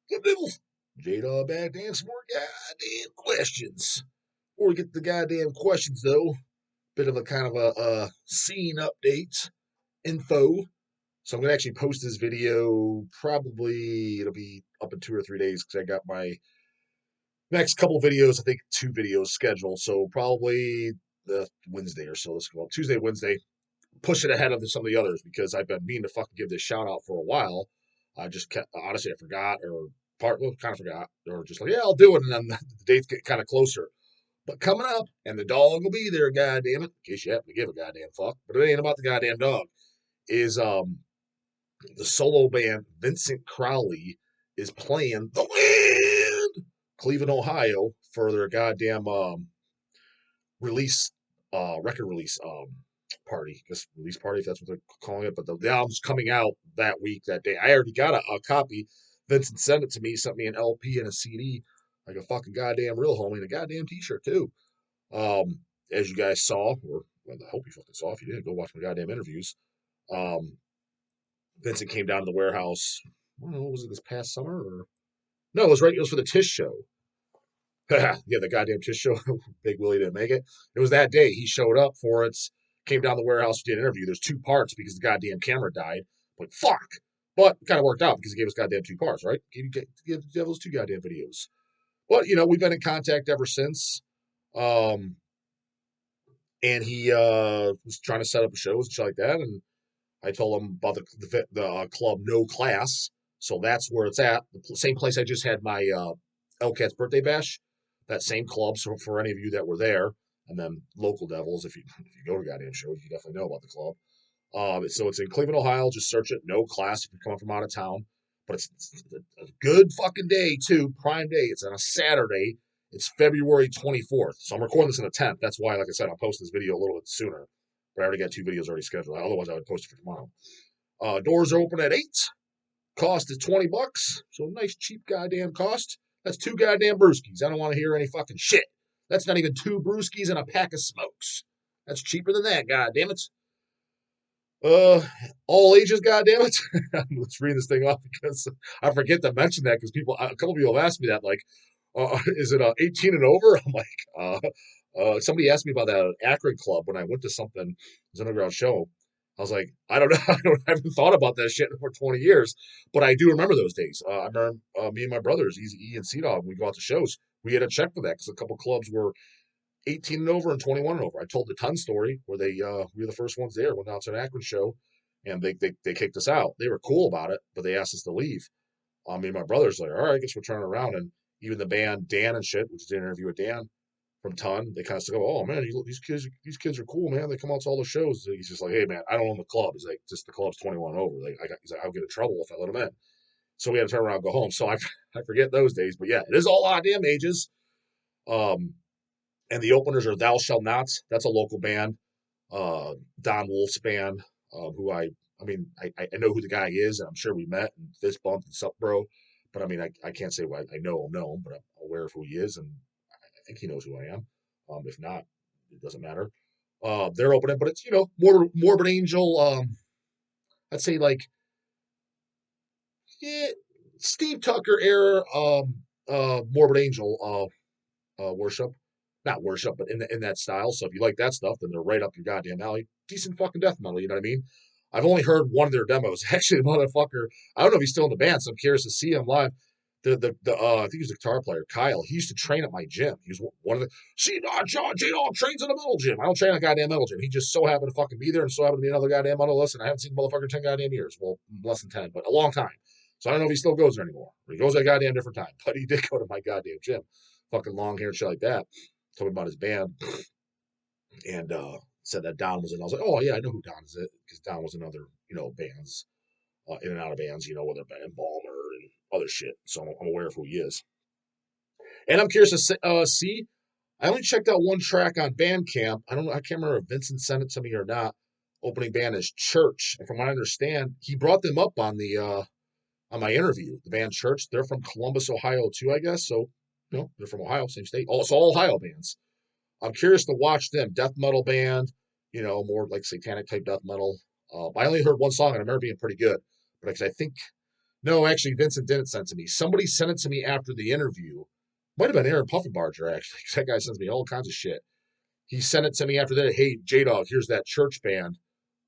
Good nibble. J-Dog back to answer more goddamn questions. Before we get to the goddamn questions, though, bit of a kind of a scene update info. So I'm gonna actually post this video. Probably it'll be up in 2 or 3 days because I got my next couple videos. I think 2 videos scheduled. So probably the Wednesday or so. Let's go Tuesday, Wednesday. Push it ahead of some of the others because I've been meaning to fucking give this shout out for a while. I just kept, honestly, I forgot or kind of forgot or just like, yeah, I'll do it. And then the dates get kind of closer. But coming up, and the dog will be there, goddamn it, in case you happen to give a goddamn fuck. But it ain't about the goddamn dog. Is the solo band Vincent Crowley is playing the Wind, Cleveland, Ohio, for their goddamn release, record release party. I guess release party, if that's what they're calling it. But the album's coming out that week, that day. I already got a copy. Vincent sent it to me, sent me an LP and a CD, like a fucking goddamn real homie, and a goddamn t-shirt too. As you guys saw, or well, I hope you fucking saw. If you didn't, go watch my goddamn interviews. Um, Vincent came down to the warehouse. I don't know, was it this past summer or no? It was right. It was for the TISH show. Yeah, the goddamn TISH show. Big Willie didn't make it. It was that day. He showed up for it. Came down the warehouse, did an interview. There's 2 parts because the goddamn camera died. Like fuck. But it kind of worked out because he gave us goddamn 2 parts, right? Give those 2 goddamn videos. But we've been in contact ever since. Um, and he was trying to set up shows and shit like that. And I told him about the club No Class, so that's where it's at. The same place I just had my Elcat's birthday bash. That same club. So for any of you that were there, and then local devils, if you go to goddamn shows, you definitely know about the club. So it's in Cleveland, Ohio. Just search it. No Class if you're coming from out of town. But it's a good fucking day too. Prime day. It's on a Saturday. It's February 24th. So I'm recording this on the 10th. That's why, like I said, I'll post this video a little bit sooner. But I already got 2 videos already scheduled. Otherwise, I would post it for tomorrow. Doors are open at 8. Cost is $20. So nice, cheap goddamn cost. That's 2 goddamn brewskis. I don't want to hear any fucking shit. That's not even 2 brewskis and a pack of smokes. That's cheaper than that, goddamn it. All ages, goddammit. Let's read this thing off because I forget to mention that because a couple people have asked me that, like, is it 18 and over? I'm like, somebody asked me about that Akron club when I went to something, it was an underground show. I was like, I don't know, I haven't thought about that shit for 20 years, but I do remember those days. I remember me and my brothers, Easy E and C Dog, when we go out to shows, we had to check for that because a couple clubs were 18 and over and 21 and over. I told the Ton story where we were the first ones there, went out to an Akron show, and they kicked us out. They were cool about it, but they asked us to leave. Me and my brother's like, all right, I guess we're turning around. And even the band Dan and shit, which did an interview with Dan from Ton, they kind of go, oh man, these kids are cool, man. They come out to all the shows. He's just like, hey man, I don't own the club. He's like, just the club's 21 and over. He's like, I'll get in trouble if I let them in. So we had to turn around and go home. So I forget those days, but yeah, it is all odd damn ages. And the openers are Thou Shall Not. That's a local band. Don Wolf's band, who I know who the guy is, and I'm sure we met and fist bumped and sup, bro. But I mean, I can't say I know him, but I'm aware of who he is, and I think he knows who I am. If not, it doesn't matter. They're opening, but it's Morbid Angel. I'd say like yeah, Steve Tucker era. Morbid Angel. Worship. Not worship, but in that style. So if you like that stuff, then they're right up your goddamn alley. Decent fucking death metal, you know what I mean? I've only heard one of their demos. Actually, the motherfucker, I don't know if he's still in the band, so I'm curious to see him live. I think he was the guitar player, Kyle. He used to train at my gym. He was one of the J-Dog trains in a metal gym. I don't train at a goddamn metal gym. He just so happened to fucking be there and so happened to be another goddamn metal listen. I haven't seen the motherfucker 10 goddamn years. Well, less than 10, but a long time. So I don't know if he still goes there anymore. Or he goes at a goddamn different time. But he did go to my goddamn gym. Fucking long hair and shit like that. Told me about his band and said that Don was in. I was like, oh yeah, I know who Don is, because Don was in other bands, in and out of bands, whether in Balmer and other shit. So I'm aware of who he is. And I'm curious to see. I only checked out one track on Bandcamp. I don't know. I can't remember if Vincent sent it to me or not. Opening band is Church, and from what I understand, he brought them up on my interview. The band Church. They're from Columbus, Ohio, too, I guess. So they're from Ohio, same state. Oh, it's all Ohio bands. I'm curious to watch them. Death metal band, more like satanic type death metal. I only heard one song and I remember being pretty good. But because I think No, actually, Vincent didn't send it to me. Somebody sent it to me after the interview. Might have been Aaron Puffenbarger, actually, 'cause that guy sends me all kinds of shit. He sent it to me after that. Hey, J Dog, here's that church band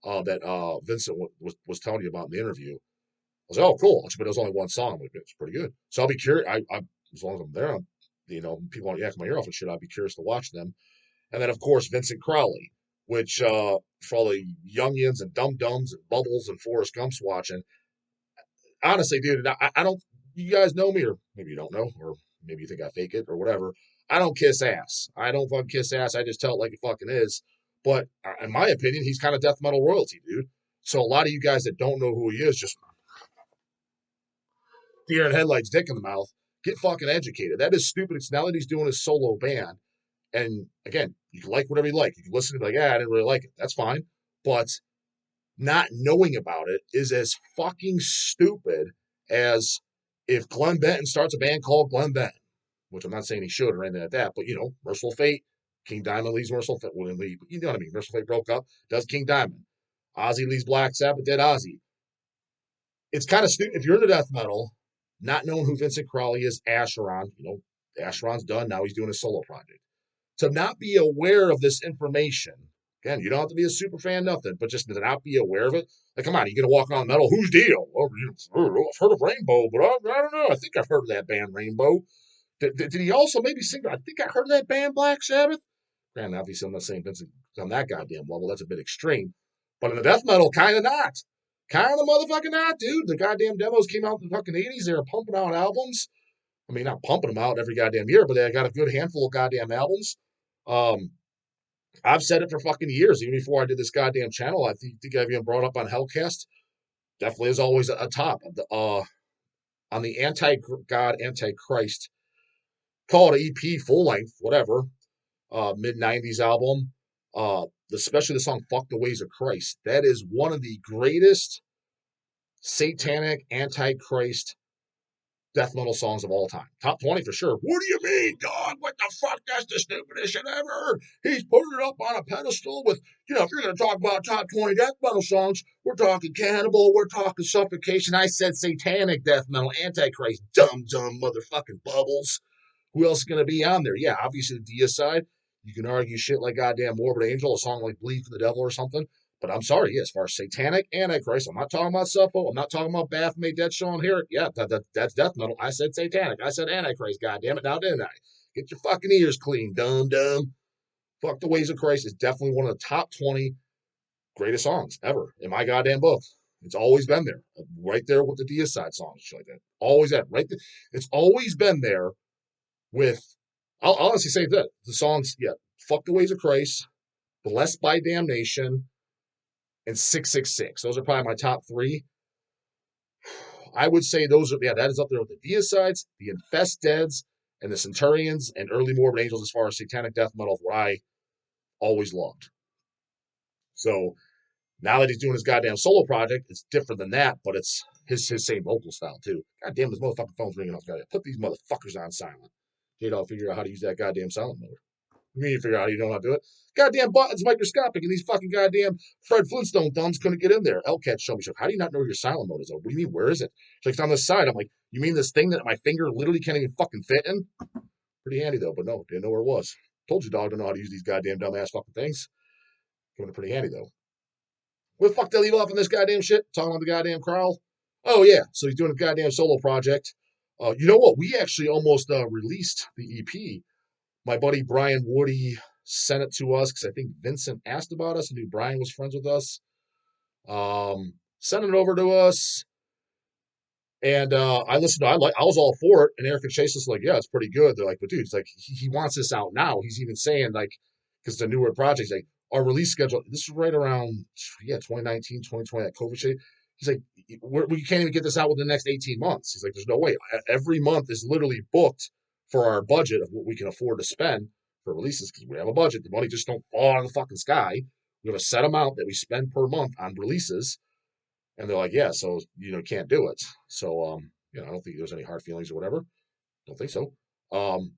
that Vincent was telling you about in the interview. I was like, oh, cool. But it was only one song. I'm like, it's pretty good. So I'll be curious. As long as I'm there, people want to yak my ear off and shit. I'll be curious to watch them. And then, of course, Vincent Crowley, which for all the youngins and dum dums and bubbles and Forrest Gumps watching, honestly, dude, I don't. You guys know me, or maybe you don't know, or maybe you think I fake it, or whatever. I don't kiss ass. I don't fucking kiss ass. I just tell it like it fucking is. But in my opinion, he's kind of death metal royalty, dude. So a lot of you guys that don't know who he is, just deer in headlights, dick in the mouth, get fucking educated. That is stupid. It's now that he's doing his solo band. And again, you can like whatever you like. You can listen to it like, yeah, I didn't really like it. That's fine. But not knowing about it is as fucking stupid as if Glenn Benton starts a band called Glenn Benton, which I'm not saying he should or anything like that, but Merciful Fate, King Diamond leaves Merciful Fate, wouldn't leave, but you know what I mean. Merciful Fate broke up, does King Diamond. Ozzy leaves Black Sabbath, did Ozzy. It's kind of stupid if you're into death metal, not knowing who Vincent Crowley is, Asheron, Asheron's done, now he's doing a solo project. To not be aware of this information. Again, you don't have to be a super fan, nothing, but just to not be aware of it. Like, come on, you're going to walk on metal. Who's Dio? Well, I've heard of Rainbow, but I don't know. I think I've heard of that band, Rainbow. Did he also maybe sing? I think I heard of that band, Black Sabbath. Granted, obviously, I'm not saying Vincent on that goddamn level. That's a bit extreme. But in the death metal, kind of not. Kind of the motherfucking not, dude. The goddamn demos came out in the fucking 80s. They were pumping out albums. I mean, not pumping them out every goddamn year, but they got a good handful of goddamn albums. Um, I've said it for fucking years, even before I did this goddamn channel. I think I've even brought up on Hellcast. Definitely is always a top. On the anti-God, anti-Christ, call it an EP, full length, whatever, mid 90s album. Especially the song Fuck the Ways of Christ. That is one of the greatest satanic, anti-Christ death metal songs of all time. Top 20 for sure. What do you mean, dog? What the fuck? That's the stupidest shit ever. He's putting it up on a pedestal with, if you're going to talk about top 20 death metal songs, we're talking Cannibal, we're talking Suffocation. I said satanic death metal, Antichrist, dumb motherfucking bubbles. Who else is going to be on there? Yeah, obviously the Deicide. You can argue shit like goddamn Morbid Angel, a song like Bleed for the Devil or something. But I'm sorry, yeah, as far as satanic Antichrist, I'm not talking about Suffolk. I'm not talking about Baphomet, Dead Sean here. Yeah, that's death metal. I said satanic. I said Antichrist, goddamn it. Now didn't I? Get your fucking ears clean, dumb. Fuck the Ways of Christ is definitely one of the top 20 greatest songs ever in my goddamn book. It's always been there. Right there with the Deicide songs, shit like that. Always that. Right there. It's always been there with, I'll honestly say that the songs, yeah, Fuck the Ways of Christ, Blessed by Damnation, and 666. Those are probably my top three. I would say those are, yeah, that is up there with the Deicides, the Infest Deads, and the Centurions, and early Morbid Angels as far as satanic death metal, what I always loved. So now that he's doing his goddamn solo project, it's different than that, but it's his same vocal style too. God damn, this motherfucking phone's ringing off. Put these motherfuckers on silent. I'll figure out how to use that goddamn silent mode. You mean you figure out how you know how to do it? Goddamn buttons microscopic, and these fucking goddamn Fred Flintstone thumbs couldn't get in there. Elcat showed me stuff. How do you not know where your silent mode is? What do you mean? Where is it? It's like it's on the side. I'm like, you mean this thing that my finger literally can't even fucking fit in? Pretty handy though, but no, didn't know where it was. Told you, dog, don't know how to use these goddamn dumbass fucking things. Coming in pretty handy though. Where the fuck they leave off on this goddamn shit? Talking about the goddamn crawl? Oh yeah, so he's doing a goddamn solo project. You know what? We actually almost released the EP. My buddy Brian Woody sent it to us because I think Vincent asked about us. I knew Brian was friends with us. Sent it over to us. And I listened to it. I was all for it. And Eric and Chase was like, yeah, it's pretty good. They're like, but dude, it's like he wants this out now. He's even saying, like, because it's a newer project, like our release schedule, this is right around, 2019, 2020, that COVID shit. He's like, we can't even get this out within the next 18 months. He's like, there's no way. Every month is literally booked for our budget of what we can afford to spend for releases because we have a budget. The money just don't fall out of the fucking sky. We have a set amount that we spend per month on releases. And they're like, yeah, so, can't do it. So, I don't think there's any hard feelings or whatever. Don't think so. And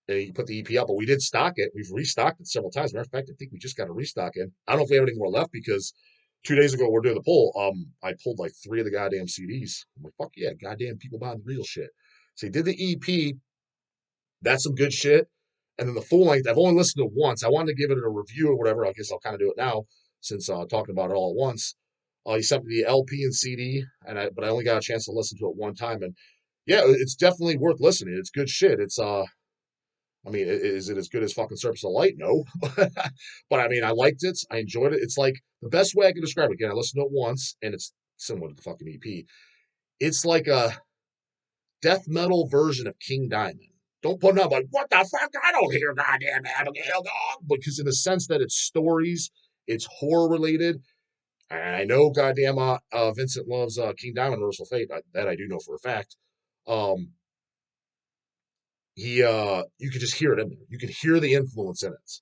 he put the EP up, but we did stock it. We've restocked it several times. Matter of fact, I think we just got to restock it. I don't know if we have any more left because 2 days ago we're doing the poll. I pulled like 3 of the goddamn CDs. I'm like, fuck yeah, goddamn people buying the real shit. So he did the EP. That's some good shit. And then the full length, I've only listened to it once. I wanted to give it a review or whatever. I guess I'll kind of do it now since talking about it all at once. He sent me the LP and CD, but I only got a chance to listen to it one time. And yeah, it's definitely worth listening. It's good shit. It's I mean, is it as good as fucking Surface of Light? No, but I mean, I liked it. I enjoyed it. It's like the best way I can describe it. Again, I listened to it once, and it's similar to the fucking EP. It's like a death metal version of King Diamond. Don't put it up like, what the fuck? I don't hear goddamn Abigail, dog. Because in the sense that it's stories, it's horror related. And I know goddamn Vincent loves King Diamond Universal Fate. That I do know for a fact. Um, you could just hear it in there. You can hear the influence in it.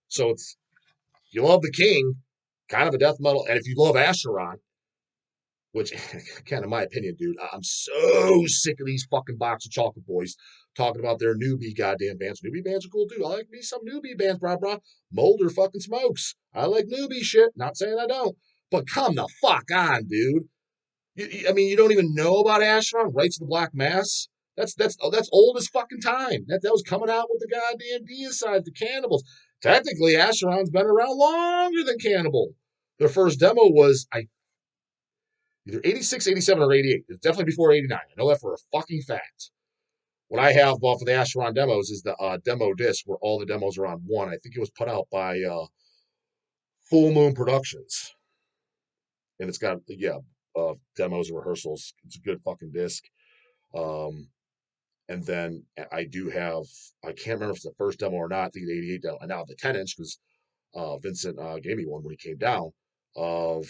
So it's, if you love the King, kind of a death metal, and if you love Acheron, which, again, in my opinion, dude, I'm so sick of these fucking box of chocolate boys talking about their newbie goddamn bands. Newbie bands are cool too. I like me some newbie bands, brah. Molder fucking smokes. I like newbie shit. Not saying I don't, but come the fuck on, dude. I mean, you don't even know about Acheron, Rites of the Black Mass. That's old as fucking time. That was coming out with the goddamn Deicide, the Cannibals. Technically, Acheron's been around longer than Cannibal. Their first demo was either 86, 87, or 88. It's definitely before 89. I know that for a fucking fact. What I have off of the Acheron demos is the demo disc where all the demos are on one. I think it was put out by Full Moon Productions. And it's got, yeah, demos and rehearsals. It's a good fucking disc. Um, and then I do have, I can't remember if it's the first demo or not, the 88 demo. And now the 10-inch, because Vincent gave me one when he came down, of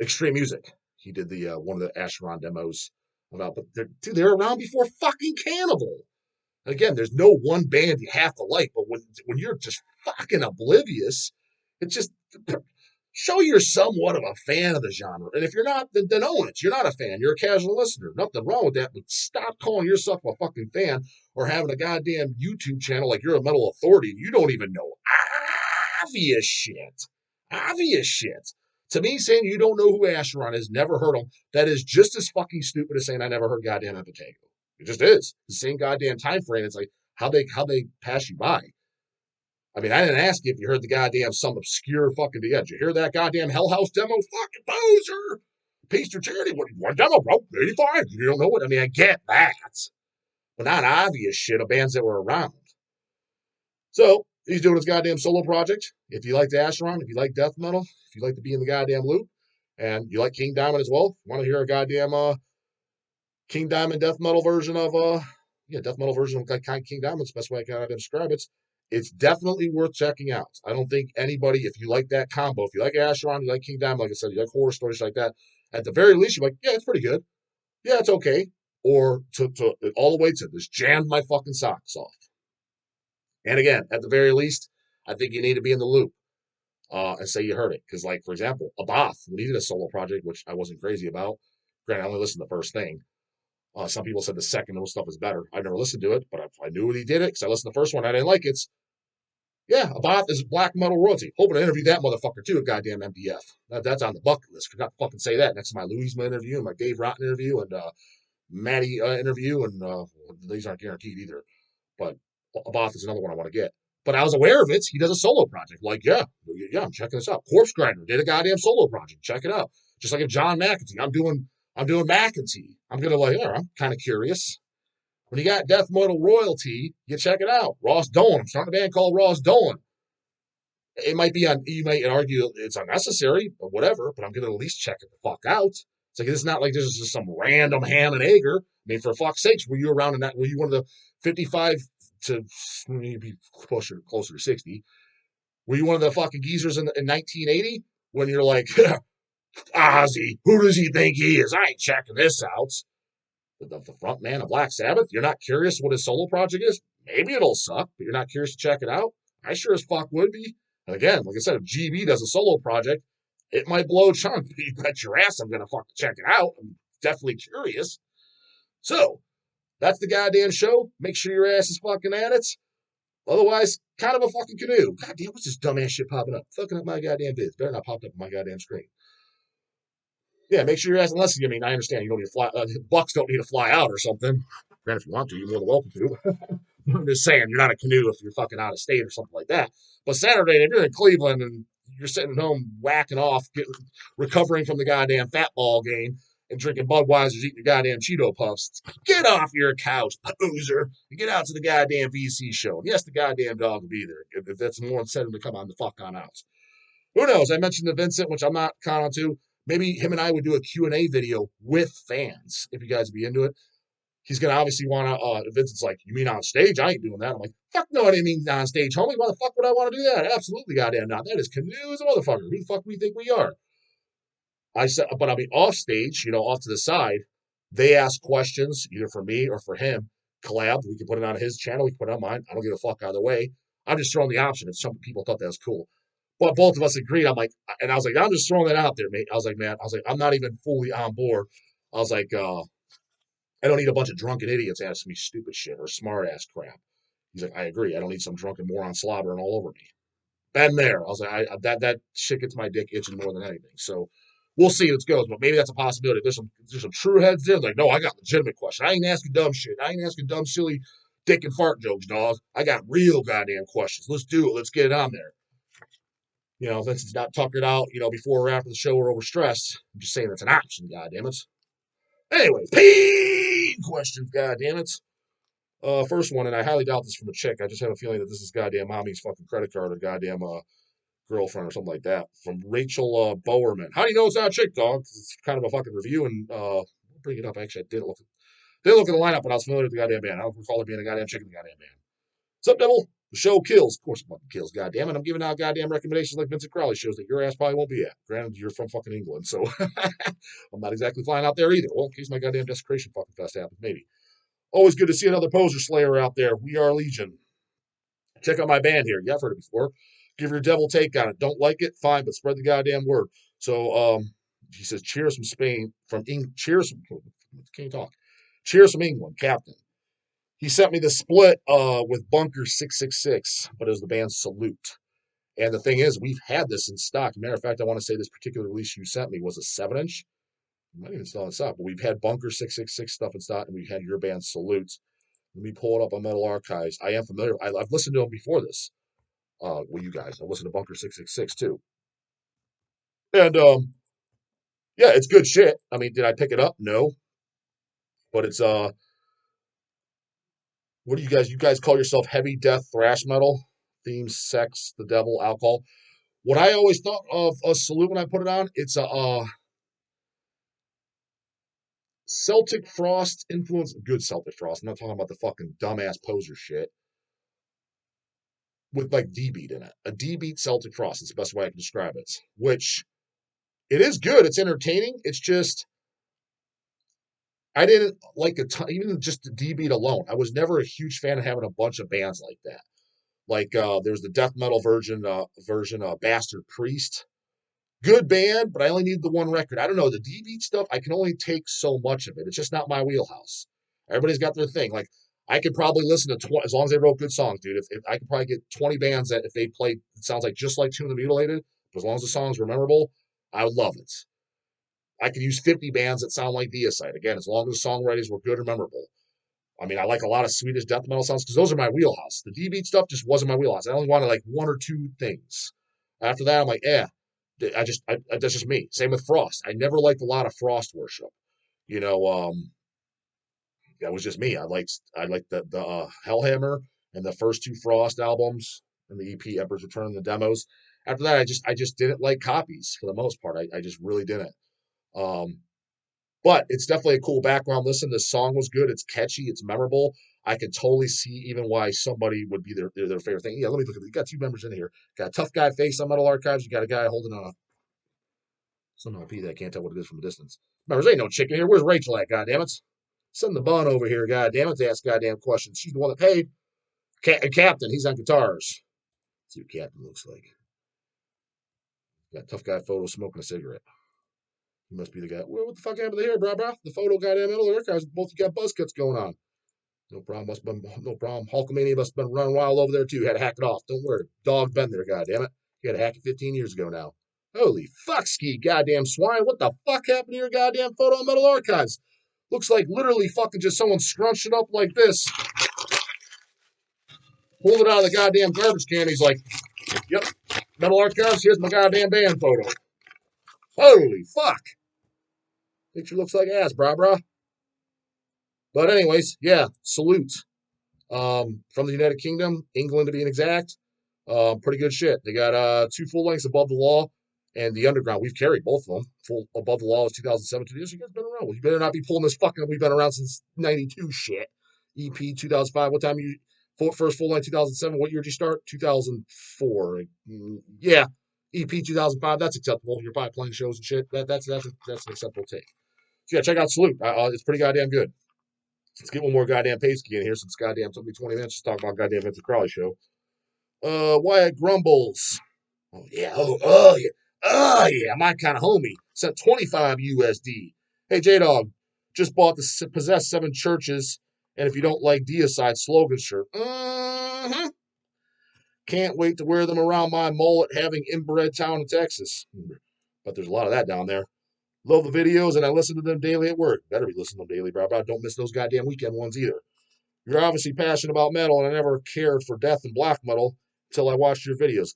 Extreme Music. He did the one of the Acheron demos about, but they're around before fucking Cannibal. Again, there's no one band you have to like, but when you're just fucking oblivious, it's just show you're somewhat of a fan of the genre. And if you're not, then own it. You're not a fan. You're a casual listener. Nothing wrong with that, but stop calling yourself a fucking fan or having a goddamn YouTube channel like you're a metal authority and you don't even know obvious shit. Obvious shit. To me, saying you don't know who Acheron is, never heard him, that is just as fucking stupid as saying I never heard goddamn Epitaph. It just is. The same goddamn time frame. It's like how they pass you by. I mean, I didn't ask you if you heard the goddamn some obscure fucking. Yeah, did you hear that goddamn Hell House demo? Fucking poser. Piece of charity. What demo, bro? 85. You don't know it. I mean, I get that, but not obvious shit of bands that were around. So he's doing his goddamn solo project. If you like the Acheron, if you like death metal, if you like to be in the goddamn loop, and you like King Diamond as well, want to hear a goddamn King Diamond death metal version of death metal version of King Diamond's the best way I can describe it. It's definitely worth checking out. I don't think anybody, if you like that combo, if you like Acheron, you like King Diamond, like I said, you like horror stories like that, at the very least, you're like, yeah, it's pretty good. Yeah, it's okay. Or to all the way to this jammed my fucking socks off. And again, at the very least, I think you need to be in the loop and say you heard it. Because, like, for example, Abath, when he did a solo project, which I wasn't crazy about, granted, I only listened to the first thing. Some people said the second stuff is better. I never listened to it, but I knew when he did it because I listened to the first one. I didn't like it. Yeah, Abath is black metal royalty. Hoping to interview that motherfucker too at goddamn MDF. That's on the bucket list. Forgot to fucking say that next to my Louisma interview and my Dave Rotten interview and Maddie interview. And these aren't guaranteed either. But Abath is another one I want to get. But I was aware of it. He does a solo project. Like, yeah, I'm checking this out. Corpse Grinder did a goddamn solo project. Check it out. Just like if John McEntee, I'm doing McEntee. I'm gonna like, yeah, I'm kind of curious. When you got death metal royalty, you check it out. Ross Dolan. I'm starting a band called Ross Dolan. It might be on. You might argue it's unnecessary, or whatever. But I'm gonna at least check it the fuck out. It's like it's not like this is just some random ham and egger. I mean, for fuck's sakes, were you around in that? Were you one of the 55 to maybe closer to 60? Were you one of the fucking geezers in 1980 when you're like, Ozzy, who does he think he is? I ain't checking this out. The front man of Black Sabbath, you're not curious what his solo project is? Maybe it'll suck, but you're not curious to check it out? I sure as fuck would be. And again, like I said, if GB does a solo project, it might blow a chunk, but you bet your ass I'm going to fucking check it out. I'm definitely curious. So, that's the goddamn show. Make sure your ass is fucking at it. Otherwise, kind of a fucking canoe. God damn, what's this dumbass shit popping up? Fucking up my goddamn vids. Better not pop up on my goddamn screen. Yeah, make sure you're asking less. I mean, I understand you don't need to fly. Bucks don't need to fly out or something. Granted, if you want to, you're more than welcome to. I'm just saying, you're not a canoe if you're fucking out of state or something like that. But Saturday, if you're in Cleveland and you're sitting at home whacking off, recovering from the goddamn fat ball game, and drinking Budweiser's, eating your goddamn Cheeto Puffs, get off your couch, poser, and get out to the goddamn VC show. And yes, the goddamn dog will be there. If that's more incentive to come on the fuck on out. Who knows? I mentioned to Vincent, which I'm not counting to. Maybe him and I would do a Q&A video with fans, if you guys would be into it. He's going to obviously want to, Vincent's like, you mean on stage? I ain't doing that. I'm like, fuck no, I didn't mean on stage, homie. Why the fuck would I want to do that? Absolutely goddamn not. That is canoe as a motherfucker. Who the fuck we think we are? I said, but I'll be off stage, off to the side. They ask questions, either for me or for him. Collab. We can put it on his channel. We can put it on mine. I don't give a fuck either way. I'm just throwing the option. If some people thought that was cool. But both of us agreed. I was like, I'm just throwing that out there, mate. I was like, man, I'm not even fully on board. I was like, I don't need a bunch of drunken idiots asking me stupid shit or smart ass crap. He's like, I agree. I don't need some drunken moron slobbering all over me. Been there. I was like, that shit gets my dick itching more than anything. So we'll see how it goes, but maybe that's a possibility. There's some true heads there. Like, no, I got legitimate questions. I ain't asking dumb shit. I ain't asking dumb, silly dick and fart jokes, dog. I got real goddamn questions. Let's do it. Let's get it on there. Since it's not tuckered out, before or after the show or overstressed. I'm just saying it's an option, goddammit. Anyway, pain questions, goddammit. First one, and I highly doubt this from a chick. I just have a feeling that this is goddamn mommy's fucking credit card or goddamn girlfriend or something like that. From Rachel Bowerman. How do you know it's not a chick, dog? It's kind of a fucking review, and I'll bring it up. Actually, I didn't look at the lineup, but I was familiar with the goddamn band. I don't recall it being a goddamn chick in the goddamn band. What's up, Devil? The show kills. Of course it fucking kills, goddamn it. I'm giving out goddamn recommendations like Vincent Crowley shows that your ass probably won't be at. Granted, you're from fucking England, so I'm not exactly flying out there either. Well, in case my goddamn desecration fucking fest happens, maybe. Always good to see another poser slayer out there. We are Legion. Check out my band here. Yeah, I've heard it before. Give your devil take on it. Don't like it? Fine, but spread the goddamn word. So he says, cheers from Spain, cheers from, can't talk. Cheers from England, Captain. He sent me the split with Bunker 666, but it was the band Salute. And the thing is, we've had this in stock. Matter of fact, I want to say this particular release you sent me was a 7-inch. It might even still in stock, but we've had Bunker 666 stuff in stock, and we've had your band Salute. Let me pull it up on Metal Archives. I am familiar. I've listened to them before this. You guys, I listened to Bunker 666 too. And yeah, it's good shit. I mean, did I pick it up? No. But it's what do you guys call yourself? Heavy death thrash metal? Themes, sex, the devil, alcohol. What I always thought of a Salute when I put it on, it's a Celtic Frost influence. Good Celtic Frost. I'm not talking about the fucking dumbass poser shit with like D beat in it. A D beat Celtic Frost is the best way I can describe it. Which it is good. It's entertaining. It's just I didn't like even just the D beat alone. I was never a huge fan of having a bunch of bands like that. Like there's the death metal version Bastard Priest. Good band, but I only need the one record. I don't know. The D beat stuff, I can only take so much of it. It's just not my wheelhouse. Everybody's got their thing. Like I could probably listen to 20 as long as they wrote good songs, dude. If I could probably get 20 bands that if they played, it sounds like just like Tune the Mutilated, but as long as the songs were memorable, I would love it. I could use 50 bands that sound like Deicide. Again, as long as the songwriters were good and memorable. I mean, I like a lot of Swedish death metal songs because those are my wheelhouse. The D beat stuff just wasn't my wheelhouse. I only wanted like one or two things. After that, I'm like, that's just me. Same with Frost. I never liked a lot of Frost worship. You know, that was just me. I liked the Hellhammer and the first two Frost albums and the EP Emperor's Return and the demos. After that, I just didn't like copies for the most part. I just really didn't. Um, but it's definitely a cool background listen. The song was good. It's catchy. It's memorable. I can totally see even why somebody would be their favorite thing. Yeah, let me look at it. You got two members in here. Got a tough guy face on Metal Archives. You got a guy holding some IP that I can't tell what it is from a distance. Members, ain't no chicken here. Where's Rachel at, goddammit? Send the bun over here, goddammit, to ask goddamn questions. She's the one that paid. Captain, he's on guitars. Let's see what Captain looks like. Got a tough guy photo smoking a cigarette. He must be the guy. Well, what the fuck happened to the hair, bro? The photo goddamn Metal Archives. Both you got buzz cuts going on. No problem. Must have been no problem. Hulkamania must have been running wild over there too. Had to hack it off. Don't worry. Dog been there, goddammit. He had to hack it 15 years ago now. Holy fuck ski, goddamn swine. What the fuck happened to your goddamn photo and metal archives? Looks like literally fucking just someone scrunched it up like this, pulled it out of the goddamn garbage can. He's like, yep, metal archives, here's my goddamn band photo. Holy fuck. Picture looks like ass, brah. But anyways, yeah, salute. From the United Kingdom, England to be exact. Pretty good shit. They got 2 full lengths Above the Law and The Underground. We've carried both of them. Full Above the Law is 2007. You guys been around. Well, you better not be pulling this fucking we've been around since 92 shit. EP 2005. What time you first full length 2007? What year did you start? 2004. Yeah. EP 2005. That's acceptable. You're probably playing shows and shit. That's an acceptable take. So yeah, check out Salute. It's pretty goddamn good. Let's get one more goddamn Pasky in here since goddamn took me 20 minutes to talk about goddamn Vince Crowley show. Wyatt Grumbles. Oh yeah, oh yeah, my kind of homie. Sent 25 USD. Hey J Dog, just bought the Possess 7 Churches, and if you don't like Deicide slogan shirt. Can't wait to wear them around my mullet having inbred town in Texas. But there's a lot of that down there. Love the videos, and I listen to them daily at work. Better be listening to them daily, bro. Don't miss those goddamn weekend ones either. You're obviously passionate about metal, and I never cared for death and black metal until I watched your videos.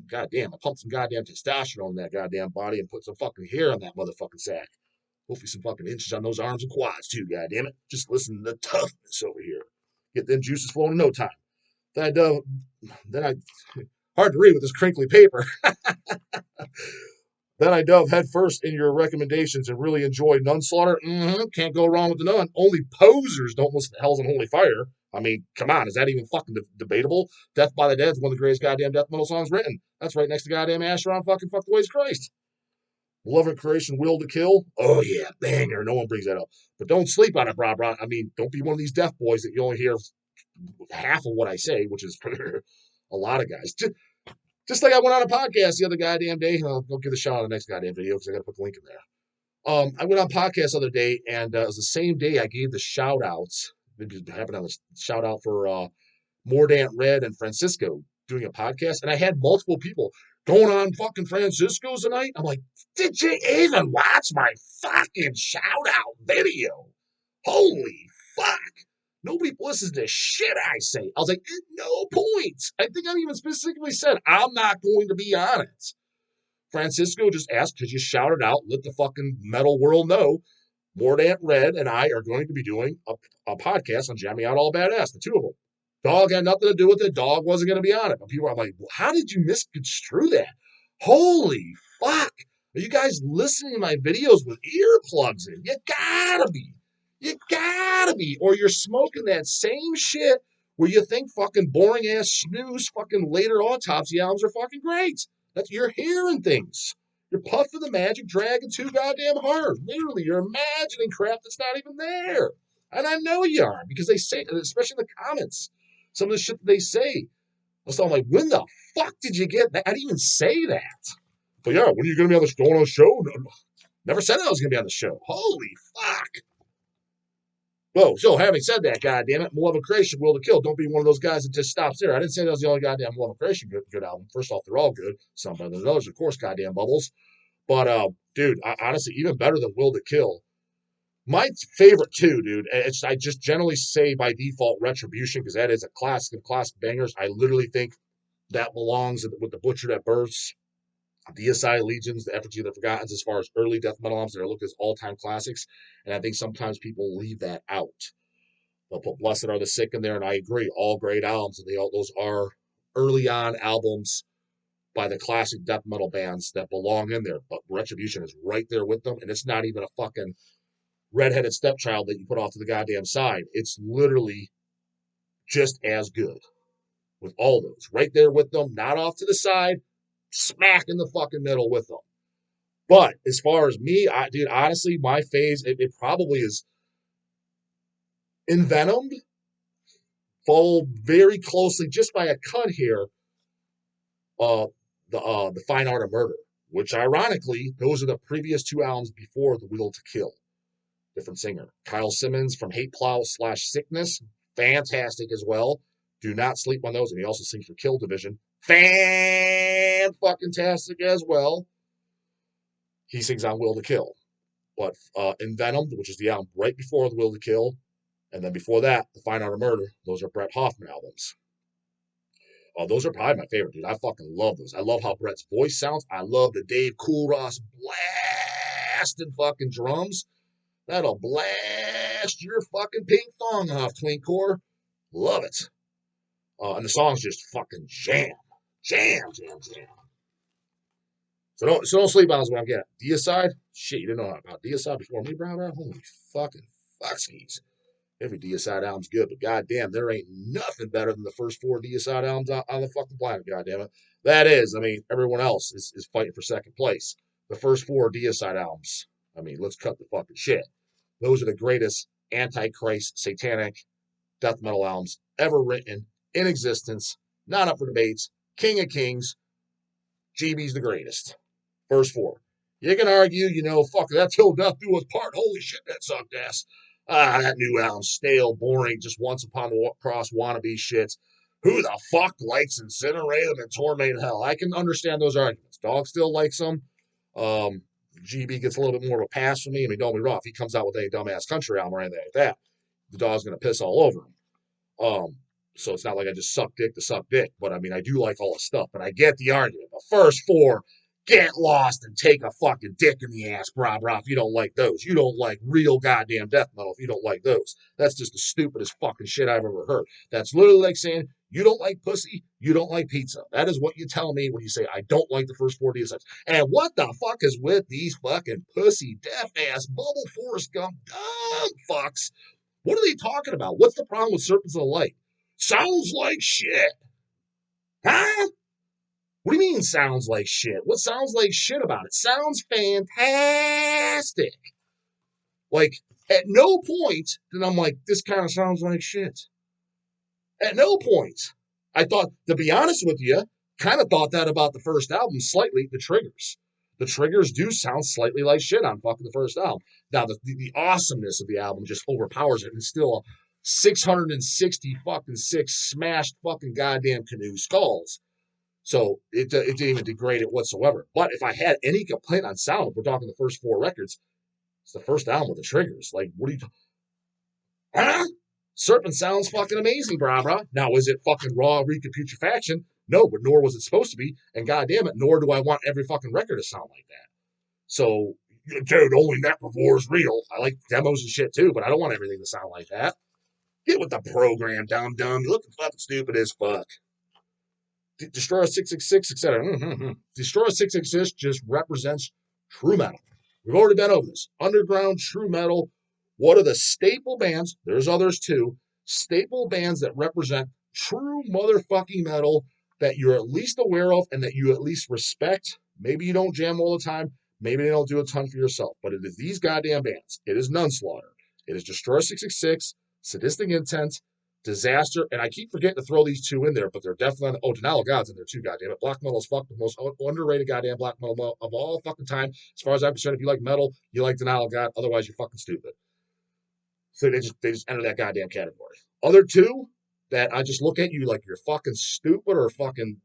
Goddamn, I pumped some goddamn testosterone in that goddamn body and put some fucking hair on that motherfucking sack. Hopefully some fucking inches on those arms and quads too, goddamn it. Just listen to the toughness over here. Get them juices flowing in no time. Hard to read with this crinkly paper. Then I dove headfirst in your recommendations and really enjoyed Nunslaughter. Can't go wrong with the Nun. Only posers don't listen to Hell's Unholy Fire. I mean, come on, is that even fucking debatable? Death by the Dead is one of the greatest goddamn death metal songs written. That's right next to goddamn Asheron fucking Fuck the Ways of Christ. Love and Creation, Will to Kill. Oh yeah, banger. No one brings that up. But don't sleep on it, brah. I mean, don't be one of these deaf boys that you only hear half of what I say, which is a lot of guys. Just like I went on a podcast the other goddamn day. I'll give a shout out the next goddamn video because I got to put the link in there. I went on podcast the other day, and it was the same day I gave the shout outs. It happened on the shout out for Mordant Red and Francisco doing a podcast, and I had multiple people going on fucking Francisco's tonight. I'm like, did you even watch my fucking shout out video? Holy fuck. Nobody listens to shit I say. I was like, at no point. I think I even specifically said, I'm not going to be on it. Francisco just asked because you shouted out, let the fucking metal world know. Mordant Red and I are going to be doing a podcast on Jamming Out All Badass, the two of them. Dog had nothing to do with it. Dog wasn't going to be on it. But people are like, well, how did you misconstrue that? Holy fuck. Are you guys listening to my videos with earplugs in? You gotta be. You gotta be. Or you're smoking that same shit where you think fucking boring ass snooze fucking later autopsy albums are fucking great. You're hearing things. You're puffing the Magic Dragon too goddamn hard. Literally, you're imagining crap that's not even there. And I know you are, because they say, especially in the comments, some of the shit that they say. So I'm like, when the fuck did you get that? I didn't even say that. But yeah, when are you going to be on the show? Never said I was going to be on the show. Holy fuck. Whoa, so having said that, goddammit, Malevolent Creation, Will to Kill. Don't be one of those guys that just stops there. I didn't say that was the only goddamn Malevolent Creation good album. First off, they're all good. Some better than others, of course, goddamn bubbles. But, dude, honestly, even better than Will to Kill. My favorite too, dude, I just generally say by default Retribution, because that is a classic of classic bangers. I literally think that belongs with the Butcher That Bursts, Deicide Legions, the Effigy of the Forgotten, as far as early death metal albums that are looked as all-time classics. And I think sometimes people leave that out. They'll put Blessed Are the Sick in there, and I agree, all great albums, and those are early on albums by the classic death metal bands that belong in there. But Retribution is right there with them, and it's not even a fucking redheaded stepchild that you put off to the goddamn side. It's literally just as good with all those. Right there with them, not off to the side, smack in the fucking middle with them. But as far as me, dude, honestly, my phase, it probably is Envenomed, followed very closely, just by a cut here, the Fine Art of Murder, which ironically, those are the previous two albums before The Will to Kill. Different singer. Kyle Simmons from Hate Plow / Sickness fantastic as well. Do not sleep on those. And he also sings for Kill Division. Fan-fucking-tastic as well. He sings on Will to Kill. But in Venom, which is the album right before the Will to Kill, and then before that, The Fine Art of Murder, those are Brett Hoffman albums. Those are probably my favorite, dude. I fucking love those. I love how Brett's voice sounds. I love the Dave Cool Ross blasting fucking drums. That'll blast your fucking pink thong off, Twinkcore. Love it. And the songs just fucking jam. Jam. So don't sleep on is what I'm getting. Deicide? Shit, you didn't know about Deicide before me, bro? Holy fucking fuckskis. Every Deicide album's good, but goddamn, there ain't nothing better than the first 4 Deicide albums on the fucking planet, goddamn it. That is, I mean, everyone else is fighting for second place. The first 4 Deicide albums, I mean, let's cut the fucking shit. Those are the greatest antichrist, satanic death metal albums ever written, in existence, not up for debates. King of Kings, GB's the greatest. First 4. You can argue, fuck, that Till Death Do Us Part. Holy shit, that sucked ass. That new album, stale, boring, just once upon the cross wannabe shits. Who the fuck likes Incinerate Them and Torment Hell? I can understand those arguments. Dog still likes them. GB gets a little bit more of a pass from me. I mean, don't be wrong. If he comes out with a dumbass country album or anything like that, the dog's going to piss all over him. So it's not like I just suck dick to suck dick. But, I mean, I do like all the stuff. But I get the argument. The first 4, get lost and take a fucking dick in the ass, brah, if you don't like those. You don't like real goddamn death metal if you don't like those. That's just the stupidest fucking shit I've ever heard. That's literally like saying, you don't like pussy, you don't like pizza. That is what you tell me when you say, I don't like the first 4 DSMs. And what the fuck is with these fucking pussy, deaf-ass, bubble Forrest Gump, dumb fucks? What are they talking about? What's the problem with Serpents of the Light? Sounds like shit. Huh? What do you mean sounds like shit? What sounds like shit about it? Sounds fantastic. Like, at no point did I'm like, this kind of sounds like shit. At no point. I thought, to be honest with you, kind of thought that about the first album slightly, The Triggers. The Triggers do sound slightly like shit on fucking the first album. Now, the awesomeness of the album just overpowers it. And still 660 fucking 6 smashed fucking goddamn Canoe skulls. So it didn't even degrade it whatsoever. But if I had any complaint on sound, if we're talking the first 4 records, it's the first album with The Triggers. Like, what are you Huh? Serpent sounds fucking amazing, brah. Now, is it fucking raw reputrefaction? No, but nor was it supposed to be. And goddamn it, nor do I want every fucking record to sound like that. So, dude, only Necrovore is real. I like demos and shit too, but I don't want everything to sound like that. Get with the program, dumb. You look fucking stupid as fuck. Destroyer 666, etc. Destroyer 666 just represents true metal. We've already been over this. Underground true metal. What are the staple bands? There's others too. Staple bands that represent true motherfucking metal that you're at least aware of and that you at least respect. Maybe you don't jam all the time. Maybe they don't do a ton for yourself. But it is these goddamn bands. It is Nunslaughter. It is Destroyer 666, Sadistic Intent, Disaster, and I keep forgetting to throw these 2 in there, but they're definitely Denial of God's in there too, goddamn it. Black metal is fucking the most underrated goddamn black metal of all fucking time. As far as I'm concerned, if you like metal, you like Denial of God, otherwise you're fucking stupid. So they just enter that goddamn category. Other 2 that I just look at you like you're fucking stupid or fucking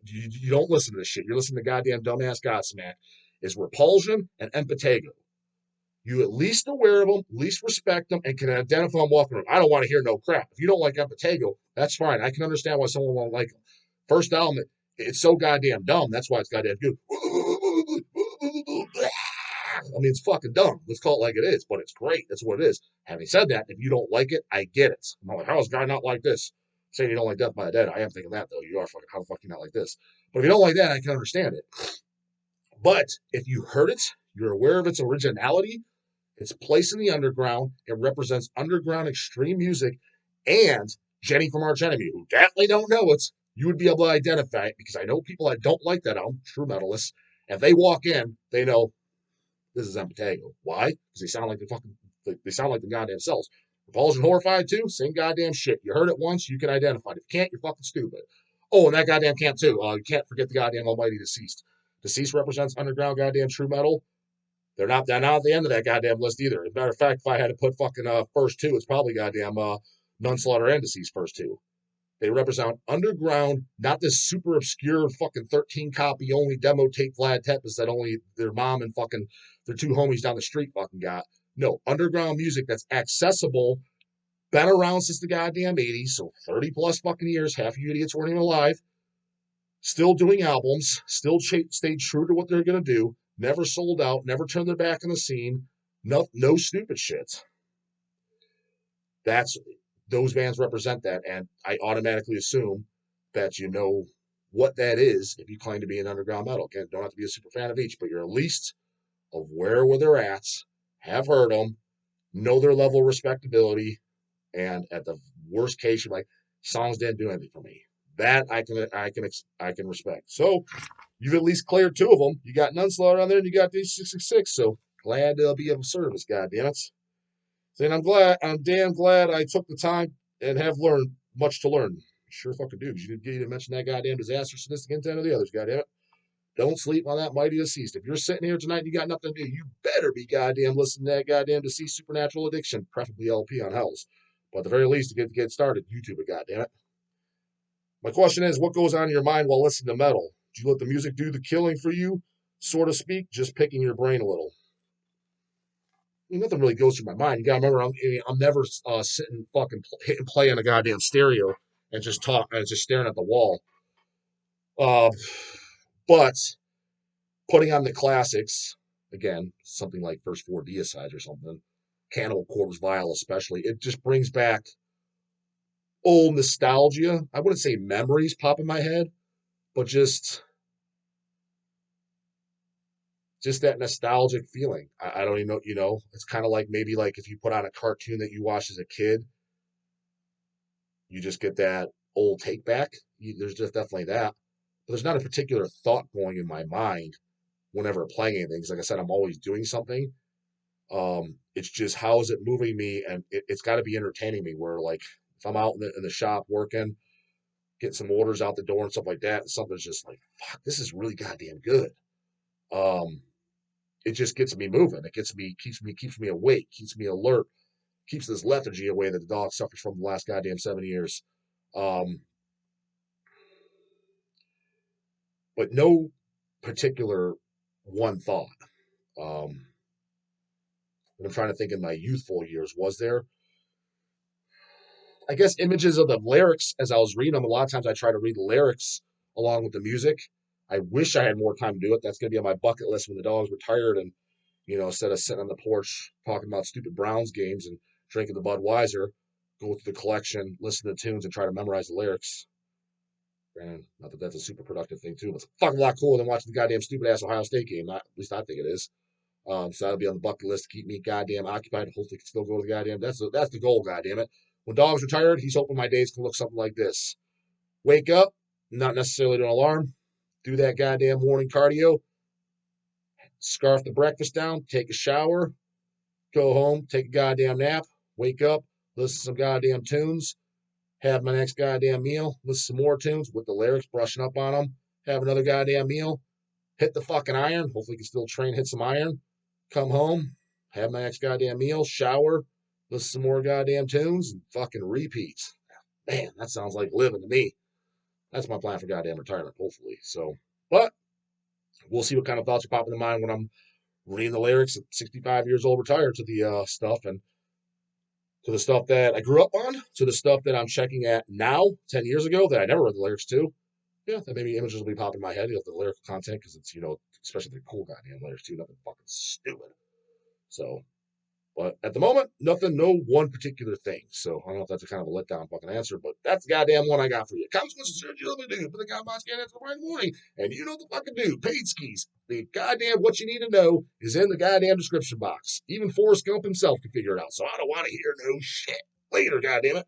you don't listen to this shit. You're listening to goddamn dumbass Godsmack is Repulsion and Empatego. You at least aware of them, least respect them, and can identify them walking around. I don't want to hear no crap. If you don't like Empatego, that's fine. I can understand why someone won't like them. First album, it's so goddamn dumb. That's why it's goddamn good. I mean, it's fucking dumb. Let's call it like it is, but it's great. That's what it is. Having said that, if you don't like it, I get it. I'm like, how is a guy not like this? Saying you don't like Death by the Dead. I am thinking that, though. You are fucking, how the fuck you not like this? But if you don't like that, I can understand it. But if you heard it, you're aware of its originality, its place in the underground. It represents underground extreme music. And Jenny from Arch Enemy, who definitely don't know it, you would be able to identify it because I know people that don't like that album, true metalists. If they walk in, they know this is Empatego. Why? Because they sound like the goddamn cells. Repulsion Horrified too, same goddamn shit. You heard it once, you can identify it. If you can't, you're fucking stupid. Oh, and that goddamn camp too. You can't forget the goddamn Almighty Deceased. Deceased represents underground goddamn true metal. They're not at the end of that goddamn list either. As a matter of fact, if I had to put fucking first 2, it's probably goddamn Nunslaughter and Deceased first two. They represent underground, not this super obscure fucking 13 copy only demo tape Vlad Tepes that only their mom and fucking their two homies down the street fucking got. No, underground music that's accessible, been around since the goddamn 80s, so 30 plus fucking years, half of you idiots weren't even alive, still doing albums, still stayed true to what they're going to do, never sold out, never turned their back on the scene, no stupid shit. That's those bands represent that, and I automatically assume that you know what that is if you claim to be an underground metal. Again, don't have to be a super fan of each, but you're at least aware where they're at, have heard them, know their level of respectability, and at the worst case, you're like, songs didn't do anything for me. That I can respect. So you've at least cleared two of them. You got Nunslaughter on there, and you got D666. So glad to be of service. God damn it. Saying I'm damn glad I took the time and have learned much to learn. Sure fucking do. You didn't mention that goddamn disaster sadistic intent of the others, goddamn it. Don't sleep on that mighty deceased. If you're sitting here tonight and you got nothing to do, you better be goddamn listening to that goddamn Deceased Supernatural Addiction, preferably LP on Hells. But at the very least, to get started, YouTube it, goddamn it. My question is, what goes on in your mind while listening to metal? Do you let the music do the killing for you, so to speak, just picking your brain a little? Nothing really goes through my mind. You gotta remember, I'm never sitting fucking hitting play on a goddamn stereo and just staring at the wall. But putting on the classics again, something like first four Deicide or something, Cannibal Corpse, Vile especially, it just brings back old nostalgia. I wouldn't say memories pop in my head, but just that nostalgic feeling. I don't even know, it's kind of like maybe like if you put on a cartoon that you watched as a kid, you just get that old take back. There's just definitely that. But there's not a particular thought going in my mind whenever playing anything. Because like I said, I'm always doing something. It's just how is it moving me, and it's got to be entertaining me. Where like if I'm out in the shop working, getting some orders out the door and stuff like that, and something's just like, fuck, this is really goddamn good. It just gets me moving. It keeps me awake, keeps me alert, keeps this lethargy away that the dog suffers from the last goddamn 7 years. Um, but no particular one thought. Um, and I'm trying to think in my youthful years, was there? I guess images of the lyrics as I was reading them. A lot of times I try to read the lyrics along with the music. I wish I had more time to do it. That's going to be on my bucket list when the dog's retired and, instead of sitting on the porch talking about stupid Browns games and drinking the Budweiser, go through the collection, listen to the tunes, and try to memorize the lyrics. And not that that's a super productive thing, too, but it's a fucking lot cooler than watching the goddamn stupid ass Ohio State game. At least I think it is. So that'll be on the bucket list to keep me goddamn occupied. Hopefully, can still go to the goddamn. That's the goal, goddamn it. When Dog's retired, he's hoping my days can look something like this: wake up, not necessarily to an alarm, do that goddamn morning cardio, scarf the breakfast down, take a shower, go home, take a goddamn nap, wake up, listen to some goddamn tunes, have my next goddamn meal, listen to some more tunes with the lyrics, brushing up on them, have another goddamn meal, hit the fucking iron. Hopefully, can still train, hit some iron. Come home, have my next goddamn meal, shower, listen to some more goddamn tunes, and fucking repeat. Man, that sounds like living to me. That's my plan for goddamn retirement, hopefully. So, but we'll see what kind of thoughts are popping in mind when I'm reading the lyrics at 65 years old, retired to the stuff and to the stuff that I grew up on, to the stuff that I'm checking at now, 10 years ago, that I never read the lyrics to. Yeah, that maybe images will be popping in my head, the lyrical content, because it's, especially the cool goddamn lyrics too, nothing fucking stupid. So, but at the moment, nothing, no one particular thing. So I don't know if that's a kind of a letdown fucking answer, but that's the goddamn one I got for you. Consequences, you know what to do. Put the goddamn scan after the right morning, and you know what the fucking do. Paid skis. The goddamn what you need to know is in the goddamn description box. Even Forrest Gump himself can figure it out. So I don't want to hear no shit. Later, goddamn it.